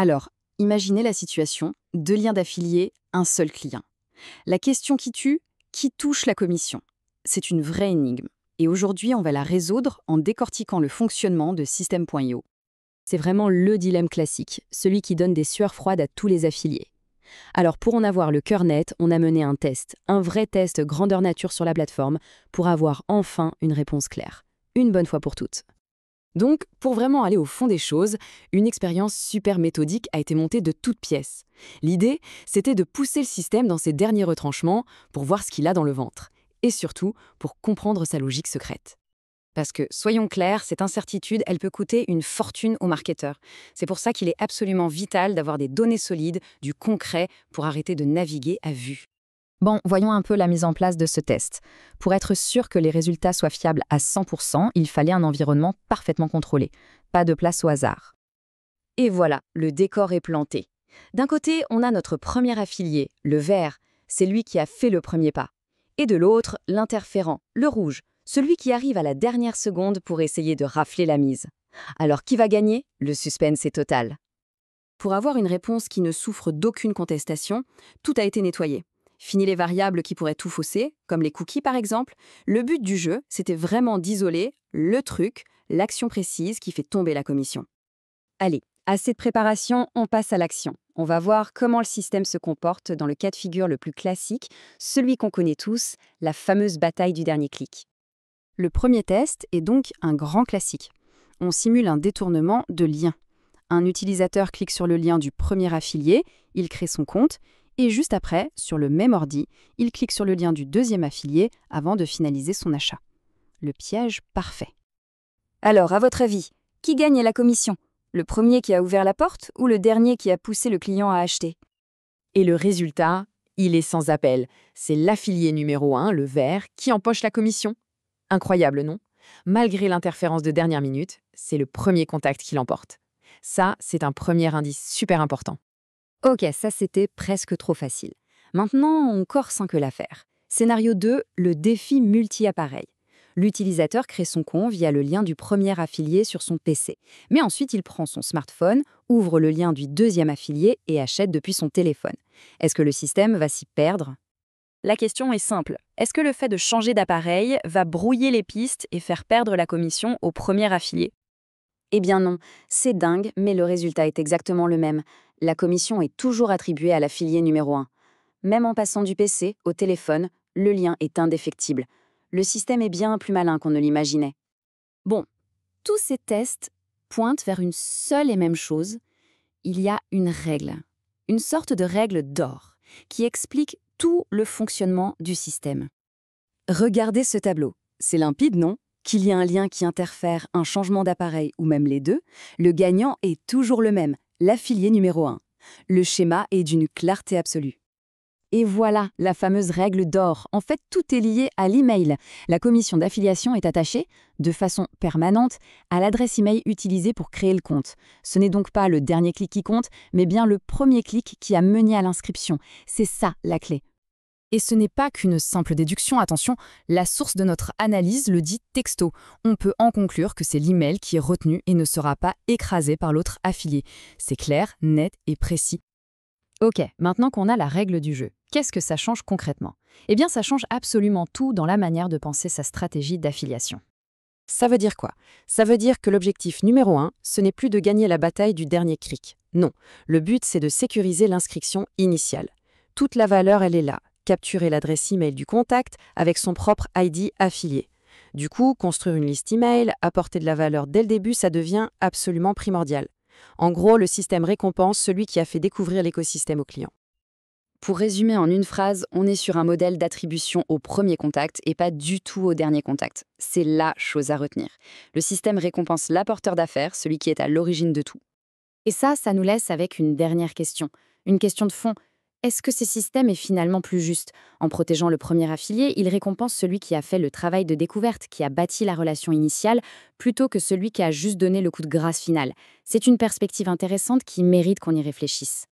Alors, imaginez la situation, 2 liens d'affiliés, un seul client. La question qui tue, qui touche la commission? C'est une vraie énigme. Et aujourd'hui, on va la résoudre en décortiquant le fonctionnement de System.io. C'est vraiment le dilemme classique, celui qui donne des sueurs froides à tous les affiliés. Alors pour en avoir le cœur net, on a mené un test, un vrai test grandeur nature sur la plateforme, pour avoir enfin une réponse claire. Une bonne fois pour toutes. Donc, pour vraiment aller au fond des choses, une expérience super méthodique a été montée de toutes pièces. L'idée, c'était de pousser le système dans ses derniers retranchements pour voir ce qu'il a dans le ventre. Et surtout, pour comprendre sa logique secrète. Parce que, soyons clairs, cette incertitude, elle peut coûter une fortune aux marketeurs. C'est pour ça qu'il est absolument vital d'avoir des données solides, du concret, pour arrêter de naviguer à vue. Bon, voyons un peu la mise en place de ce test. Pour être sûr que les résultats soient fiables à 100%, il fallait un environnement parfaitement contrôlé. Pas de place au hasard. Et voilà, le décor est planté. D'un côté, on a notre premier affilié, le vert. C'est lui qui a fait le premier pas. Et de l'autre, l'interférent, le rouge. Celui qui arrive à la dernière seconde pour essayer de rafler la mise. Alors qui va gagner? Le suspense est total. Pour avoir une réponse qui ne souffre d'aucune contestation, tout a été nettoyé. Fini les variables qui pourraient tout fausser, comme les cookies par exemple. Le but du jeu, c'était vraiment d'isoler le truc, l'action précise qui fait tomber la commission. Allez, assez de préparation, on passe à l'action. On va voir comment le système se comporte dans le cas de figure le plus classique, celui qu'on connaît tous, la fameuse bataille du dernier clic. Le premier test est donc un grand classique. On simule un détournement de lien. Un utilisateur clique sur le lien du premier affilié, il crée son compte, et juste après, sur le même ordi, il clique sur le lien du deuxième affilié avant de finaliser son achat. Le piège parfait. Alors, à votre avis, qui gagne la commission? Le premier qui a ouvert la porte ou le dernier qui a poussé le client à acheter? Et le résultat, il est sans appel. C'est l'affilié numéro 1, le vert, qui empoche la commission. Incroyable, non? Malgré l'interférence de dernière minute, c'est le premier contact qui l'emporte. Ça, c'est un premier indice super important. Ok, ça c'était presque trop facile. Maintenant, on corse un peu l'affaire. Scénario 2, le défi multi-appareil. L'utilisateur crée son compte via le lien du premier affilié sur son PC. Mais ensuite, il prend son smartphone, ouvre le lien du deuxième affilié et achète depuis son téléphone. Est-ce que le système va s'y perdre? La question est simple. Est-ce que le fait de changer d'appareil va brouiller les pistes et faire perdre la commission au premier affilié? Eh bien non, c'est dingue, mais le résultat est exactement le même. La commission est toujours attribuée à l'affilié numéro 1. Même en passant du PC au téléphone, le lien est indéfectible. Le système est bien plus malin qu'on ne l'imaginait. Bon, tous ces tests pointent vers une seule et même chose. Il y a une règle, une sorte de règle d'or, qui explique tout le fonctionnement du système. Regardez ce tableau. C'est limpide, non? Qu'il y ait un lien qui interfère, un changement d'appareil ou même les deux, le gagnant est toujours le même, l'affilié numéro 1. Le schéma est d'une clarté absolue. Et voilà, la fameuse règle d'or. En fait, tout est lié à l'email. La commission d'affiliation est attachée, de façon permanente, à l'adresse email utilisée pour créer le compte. Ce n'est donc pas le dernier clic qui compte, mais bien le premier clic qui a mené à l'inscription. C'est ça la clé. Et ce n'est pas qu'une simple déduction, attention, la source de notre analyse le dit texto. On peut en conclure que c'est l'email qui est retenu et ne sera pas écrasé par l'autre affilié. C'est clair, net et précis. Ok, maintenant qu'on a la règle du jeu, qu'est-ce que ça change concrètement? Eh bien, ça change absolument tout dans la manière de penser sa stratégie d'affiliation. Ça veut dire quoi? Ça veut dire que l'objectif numéro 1, ce n'est plus de gagner la bataille du dernier clic. Non, le but c'est de sécuriser l'inscription initiale. Toute la valeur, elle est là. Capturer l'adresse email du contact avec son propre ID affilié. Du coup, construire une liste email, apporter de la valeur dès le début, ça devient absolument primordial. En gros, le système récompense celui qui a fait découvrir l'écosystème au client. Pour résumer en une phrase, on est sur un modèle d'attribution au premier contact et pas du tout au dernier contact. C'est la chose à retenir. Le système récompense l'apporteur d'affaires, celui qui est à l'origine de tout. Et ça nous laisse avec une dernière question. Une question de fond. Est-ce que ce système est finalement plus juste? En protégeant le premier affilié, il récompense celui qui a fait le travail de découverte, qui a bâti la relation initiale, plutôt que celui qui a juste donné le coup de grâce final. C'est une perspective intéressante qui mérite qu'on y réfléchisse.